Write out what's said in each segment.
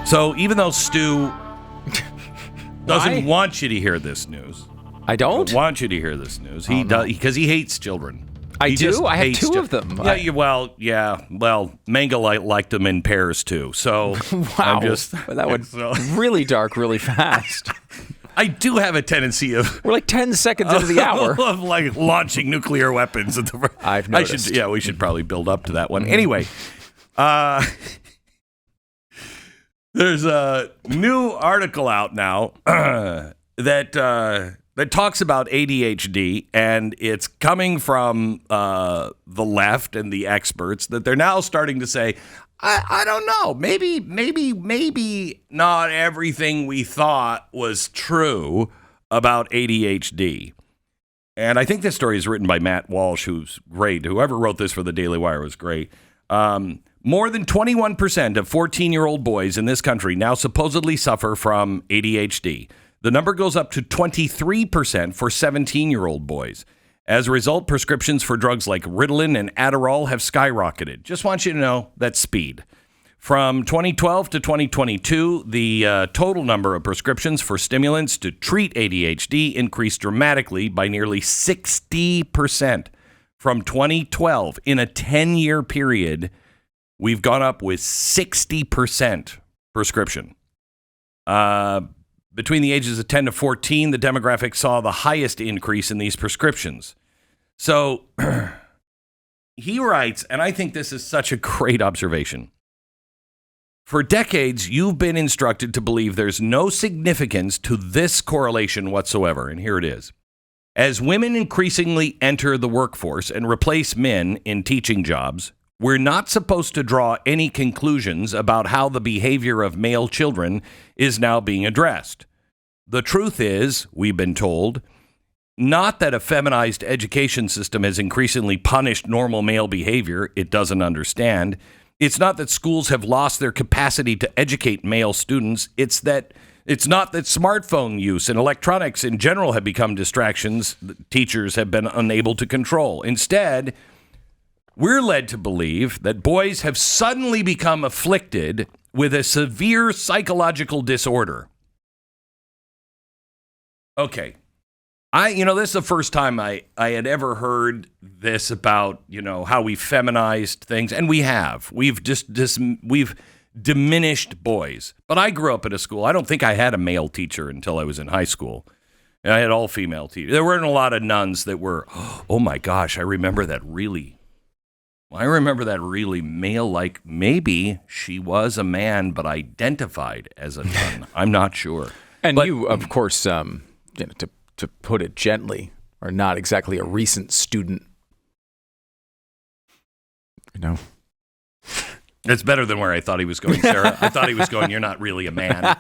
So even though Stu doesn't want you to hear this news. I don't? Want you to hear this news. He does, because he hates children. I do? I have two of them. Yeah, well, Mango liked them in pairs too. So wow. That went really dark really fast. I do have a tendency of... We're like 10 seconds into the hour. Of like launching nuclear weapons. I've noticed. We should probably build up to that one. Anyway, there's a new article out now that talks about ADHD, and it's coming from the left and the experts that they're now starting to say, I don't know, maybe not everything we thought was true about ADHD. And I think this story is written by Matt Walsh, who's great. Whoever wrote this for the Daily Wire was great. More than 21% of 14-year-old boys in this country now supposedly suffer from ADHD. The number goes up to 23% for 17-year-old boys. As a result, prescriptions for drugs like Ritalin and Adderall have skyrocketed. Just want you to know that's speed. From 2012 to 2022, the total number of prescriptions for stimulants to treat ADHD increased dramatically by nearly 60%. From 2012, in a 10-year period, we've gone up with 60% prescription. Between the ages of 10 to 14, the demographic saw the highest increase in these prescriptions. So he writes, and I think this is such a great observation. For decades, you've been instructed to believe there's no significance to this correlation whatsoever. And here it is. As women increasingly enter the workforce and replace men in teaching jobs, we're not supposed to draw any conclusions about how the behavior of male children is now being addressed. The truth is, we've been told, not that a feminized education system has increasingly punished normal male behavior it doesn't understand. It's not that schools have lost their capacity to educate male students. It's not that smartphone use and electronics in general have become distractions that teachers have been unable to control. Instead, we're led to believe that boys have suddenly become afflicted with a severe psychological disorder. Okay. This is the first time I had ever heard this about, how we feminized things. And we have. We've we've diminished boys. But I grew up at a school. I don't think I had a male teacher until I was in high school. And I had all female teachers. There weren't a lot of nuns that were, oh my gosh, I remember that really male-like. Maybe she was a man, but identified as a nun. I'm not sure. And you, of course, to put it gently, are not exactly a recent student. It's better than where I thought he was going, Sarah. I thought he was going, you're not really a man.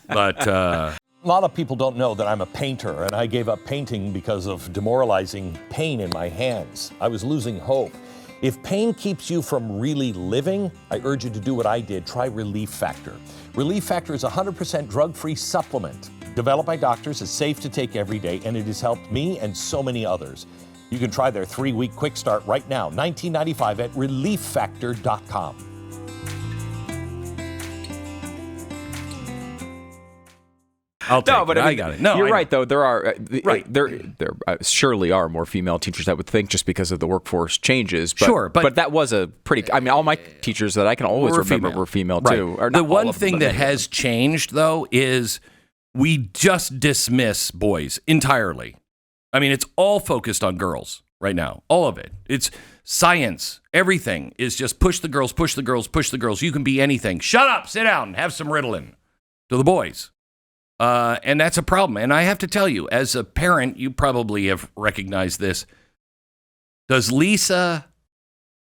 But a lot of people don't know that I'm a painter, and I gave up painting because of demoralizing pain in my hands. I was losing hope. If pain keeps you from really living, I urge you to do what I did. Try Relief Factor. Relief Factor is a 100% drug-free supplement developed by doctors. It's safe to take every day, and it has helped me and so many others. You can try their 3-week quick start right now, $19.95 at relieffactor.com. I got it. No, you're right, though. There are there surely are more female teachers, I would think, just because of the workforce changes. But, sure, but that was a pretty. I mean, all my teachers that I can always remember were female too. The one thing that has changed, though, is we just dismiss boys entirely. I mean, it's all focused on girls right now. All of it. It's science. Everything is just push the girls, push the girls, push the girls. You can be anything. Shut up, sit down, have some Ritalin to the boys. And that's a problem. And I have to tell you, as a parent, you probably have recognized this. Does Lisa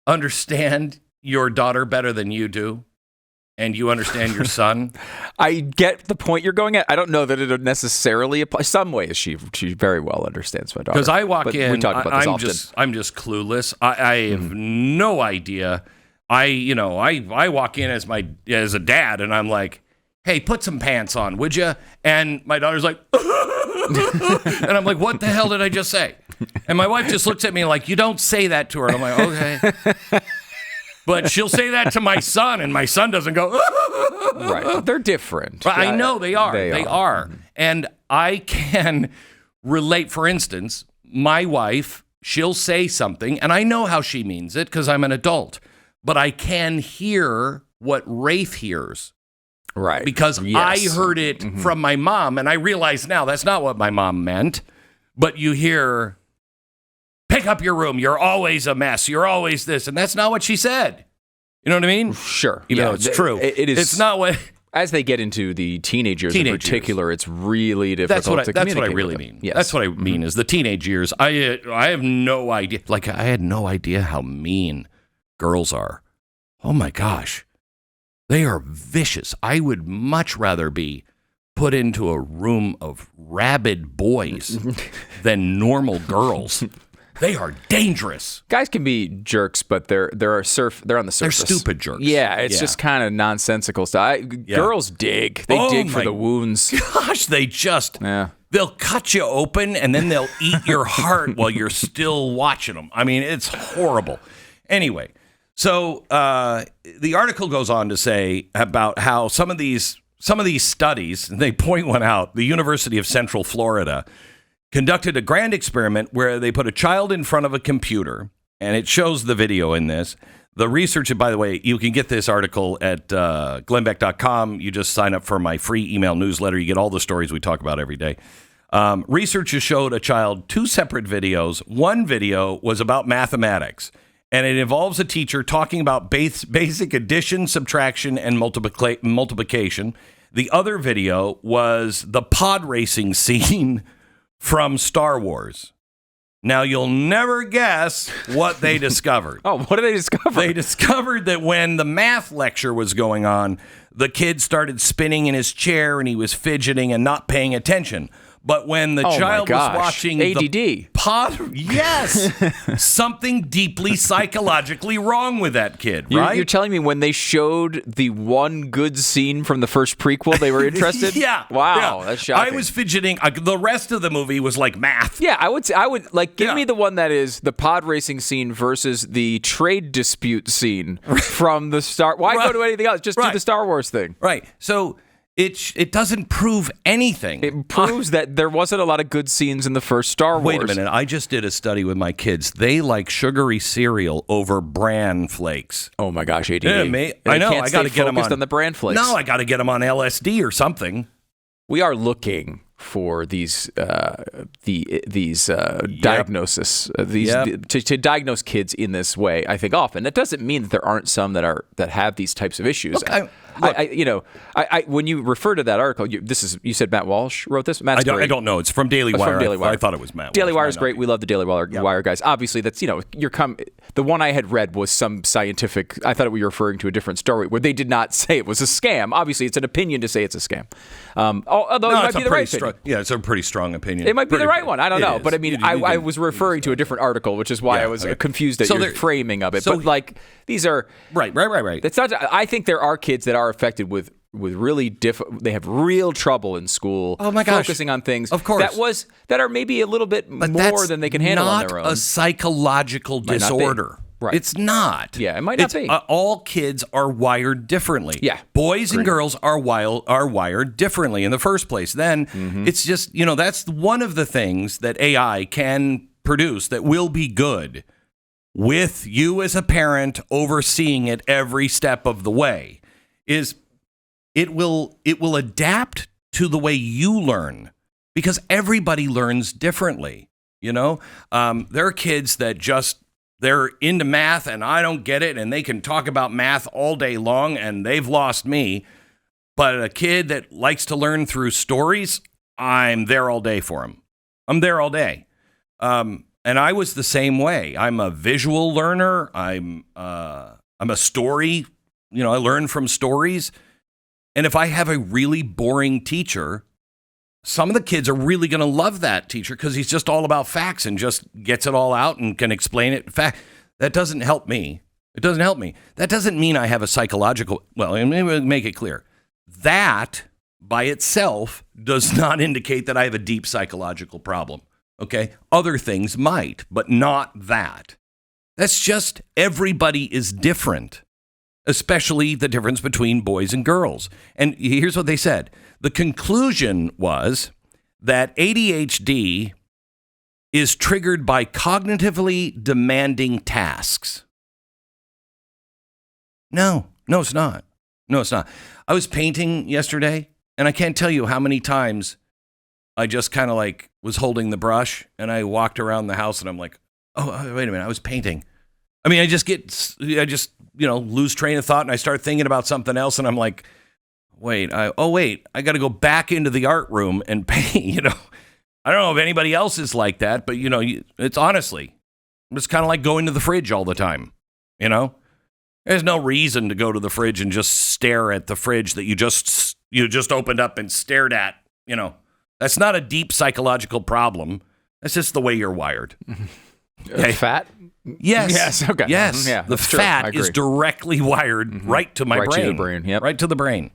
understand your daughter better than you do? And you understand your son? I get the point you're going at. I don't know that it would necessarily apply. Some ways she very well understands my daughter. Because I walk in, we talk about this I'm just clueless. I have no idea. I walk in as a dad, and I'm like, hey, put some pants on, would you? And my daughter's like, and I'm like, what the hell did I just say? And my wife just looks at me like, you don't say that to her. And I'm like, okay. But she'll say that to my son, and my son doesn't go, Right. They're different. I know they are. They are. Mm-hmm. And I can relate. For instance, my wife, she'll say something, and I know how she means it because I'm an adult, but I can hear what Rafe hears. Right. Because I heard it from my mom, and I realize now that's not what my mom meant. But you hear, pick up your room. You're always a mess. You're always this. And that's not what she said. You know what I mean? Sure. Even though it's true. It is. It's not what... As they get into the teenage years in particular, it's really difficult to communicate. That's what I really mean. Yes. That's what I mean is the teenage years. I have no idea. Like, I had no idea how mean girls are. Oh, my gosh. They are vicious. I would much rather be put into a room of rabid boys than normal girls. They are dangerous. Guys can be jerks, but they're on the surface. They're stupid jerks. Yeah, it's just kind of nonsensical stuff. Girls dig. They dig for the wounds. Gosh, they just... Yeah. They'll cut you open, and then they'll eat your heart while you're still watching them. I mean, it's horrible. Anyway, so the article goes on to say about how some of these studies, they point one out, the University of Central Florida conducted a grand experiment where they put a child in front of a computer, and it shows the video in this. The research, and by the way, you can get this article at glennbeck.com. You just sign up for my free email newsletter. You get all the stories we talk about every day. Researchers showed a child 2 separate videos. One video was about mathematics, and it involves a teacher talking about basic addition, subtraction, and multiplication. The other video was the pod racing scene from Star Wars. Now, you'll never guess what they discovered. Oh, what did they discover? They discovered that when the math lecture was going on, the kid started spinning in his chair and he was fidgeting and not paying attention. But when the child was watching ADD. the pod, yes, something deeply psychologically wrong with that kid, right? You're telling me when they showed the one good scene from the first prequel, they were interested? Yeah. Wow, yeah. that's shocking. I was fidgeting. The rest of the movie was like math. Yeah, I would like give me the one that is the pod racing scene versus the trade dispute scene from the Star. Why go to anything else? Just do the Star Wars thing. Right. So it doesn't prove anything. It proves that there wasn't a lot of good scenes in the first Star Wars. Wait a minute. I just did a study with my kids. They like sugary cereal over bran flakes. Oh my gosh, ADD. Yeah, I know. I got to get them on the bran flakes. No, I got to get them on LSD or something. We are looking for these diagnosis to diagnose kids in this way. I think often that doesn't mean that there aren't some that have these types of issues. Look, when you refer to that article, you said Matt Walsh wrote this. I don't know. It's from Daily Wire. I thought it was Matt. Daily Wire is great. We love the Daily Wire guys. Obviously, that's the one I had read was some scientific. I thought we were referring to a different story where they did not say it was a scam. Obviously, it's an opinion to say it's a scam. Although it might be the right opinion. Yeah, it's a pretty strong opinion. It might be the right one. I don't know. But I mean, I was referring to a different article, which is why I was confused at your framing of it. But like, these are right. That's not. I think there are kids that are affected with really they have real trouble in school. Oh my gosh. Focusing on things, of course, that are maybe a little bit more than they can handle on their own. Not a psychological disorder. Right. It's not. Yeah, it might not be. All kids are wired differently. Yeah. Boys and girls are wired differently in the first place. Then it's just, that's one of the things that AI can produce that will be good with you as a parent overseeing it every step of the way is it will adapt to the way you learn because everybody learns differently. There are kids that they're into math and I don't get it and they can talk about math all day long and they've lost me. But a kid that likes to learn through stories, I'm there all day for him. I'm there all day. And I was the same way. I'm a visual learner. I'm a story. I learn from stories. And if I have a really boring teacher, some of the kids are really going to love that teacher because he's just all about facts and just gets it all out and can explain it. In fact, that doesn't help me. It doesn't help me. That doesn't mean I have a psychological, let me make it clear. That by itself does not indicate that I have a deep psychological problem. Okay? Other things might, but not that. That's just everybody is different, especially the difference between boys and girls. And here's what they said. The conclusion was that ADHD is triggered by cognitively demanding tasks. No, it's not. No, it's not. I was painting yesterday, and I can't tell you how many times I just kind of like was holding the brush, and I walked around the house, and I'm like, oh, wait a minute, I was painting. I mean, I just lose train of thought, and I start thinking about something else, and I'm like, wait, I got to go back into the art room and paint, I don't know if anybody else is like that, but, it's honestly, it's kind of like going to the fridge all the time, There's no reason to go to the fridge and just stare at the fridge that you just opened up and stared at, That's not a deep psychological problem. That's just the way you're wired. Okay. Fat? Yes. Yes. Okay. Yes. Yeah, the fat is directly wired right to my brain. Right to the brain. Yep. Right to the brain.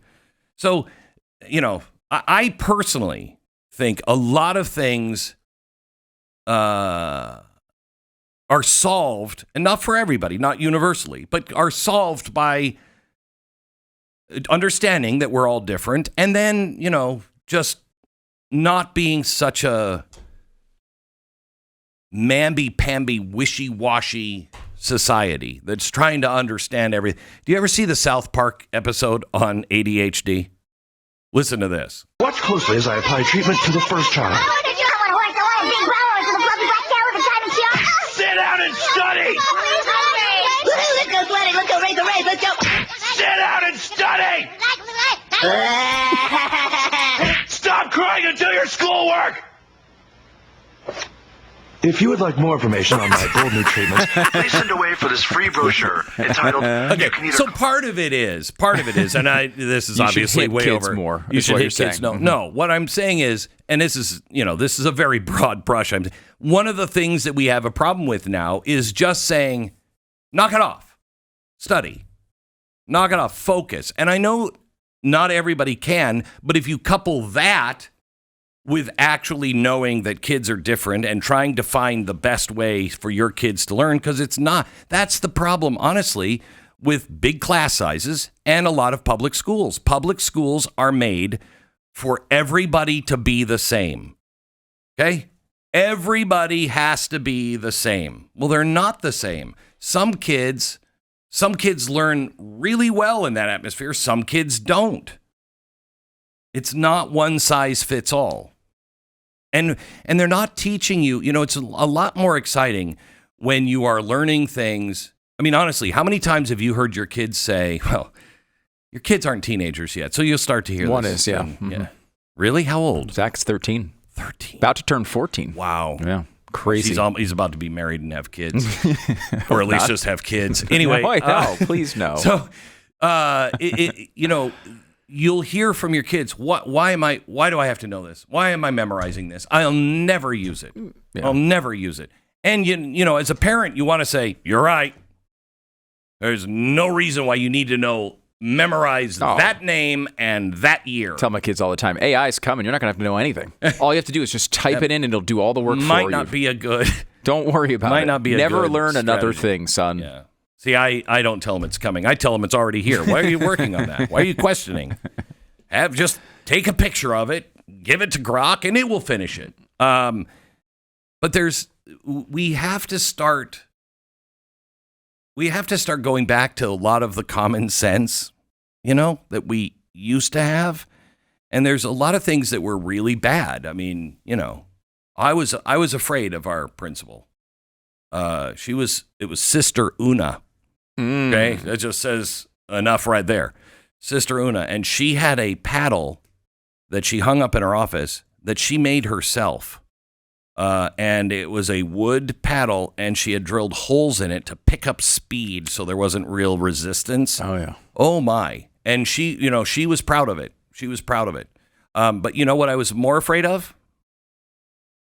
So, I personally think a lot of things are solved, and not for everybody, not universally, but are solved by understanding that we're all different, and then, just not being such a mamby-pamby, wishy-washy society that's trying to understand everything. Do you ever see the South Park episode on ADHD? Listen to this. Watch closely as I apply treatment to the first child. Sit down and study! Let's go, sweating. Let's go, raise the race. Let's go. Sit down and study! Stop crying and do your schoolwork! If you would like more information on my bold new treatments, please send away for this free brochure entitled. Okay, so part of it is, and this is obviously way kids over. More. You should hit kids. No. What I'm saying is, and this is a very broad brush. One of the things that we have a problem with now is just saying, knock it off, study, knock it off, focus. And I know not everybody can, but if you couple that with actually knowing that kids are different and trying to find the best way for your kids to learn, because it's not. That's the problem, honestly, with big class sizes and a lot of public schools. Public schools are made for everybody to be the same. Okay? Everybody has to be the same. Well, they're not the same. Some kids learn really well in that atmosphere. Some kids don't. It's not one size fits all. And they're not teaching you, it's a lot more exciting when you are learning things. I mean, honestly, how many times have you heard your kids say, well, your kids aren't teenagers yet, so you'll start to hear One this. Is, yeah. Mm-hmm. Yeah. Really? How old? Zach's 13. 13. About to turn 14. Wow. Yeah. Crazy. He's about to be married and have kids. Or at least just have kids. Anyway. No, please no. So, you'll hear from your kids, why do I have to know this? Why am I memorizing this? I'll never use it. Yeah. I'll never use it. And as a parent, you want to say, you're right. There's no reason why you need to memorize that name and that year. Tell my kids all the time, AI is coming. You're not going to have to know anything. All you have to do is just type it in and it'll do all the work for you. Might not be a good. Don't worry about it. Might not be a good Never learn another strategy. thing, son. Yeah. See, I don't tell them it's coming. I tell them it's already here. Why are you working on that? Why are you questioning? Just take a picture of it, give it to Grok, and it will finish it. But we have to start going back to a lot of the common sense, that we used to have. And there's a lot of things that were really bad. I mean, I was afraid of our principal. It was Sister Una. Okay, that just says enough right there. Sister Una, and she had a paddle that she hung up in her office that she made herself. And it was a wood paddle, and she had drilled holes in it to pick up speed so there wasn't real resistance. Oh, yeah. Oh, my. And she was proud of it. She was proud of it. But you know what I was more afraid of?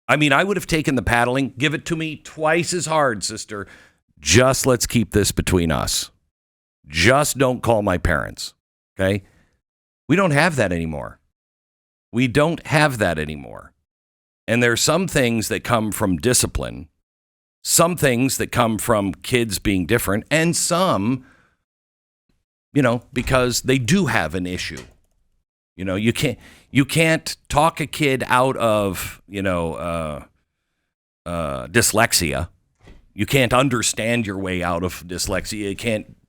I mean, I would have taken the paddling. Give it to me twice as hard, sister. Just let's keep this between us. Just don't call my parents. Okay? We don't have that anymore. We don't have that anymore. And there's some things that come from discipline. some things that come from kids being different, and some, because they do have an issue. You can't talk a kid out of, dyslexia. You can't understand your way out of dyslexia.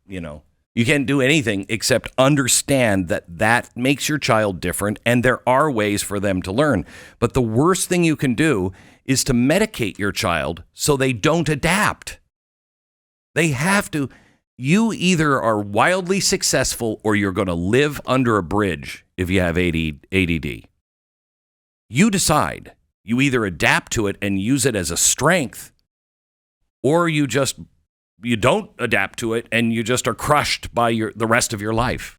You can't do anything except understand that makes your child different, and there are ways for them to learn. But the worst thing you can do is to medicate your child so they don't adapt. They have to. You either are wildly successful or you're going to live under a bridge if you have ADD. You decide. You either adapt to it and use it as a strength, or you don't adapt to it and you just are crushed by the rest of your life.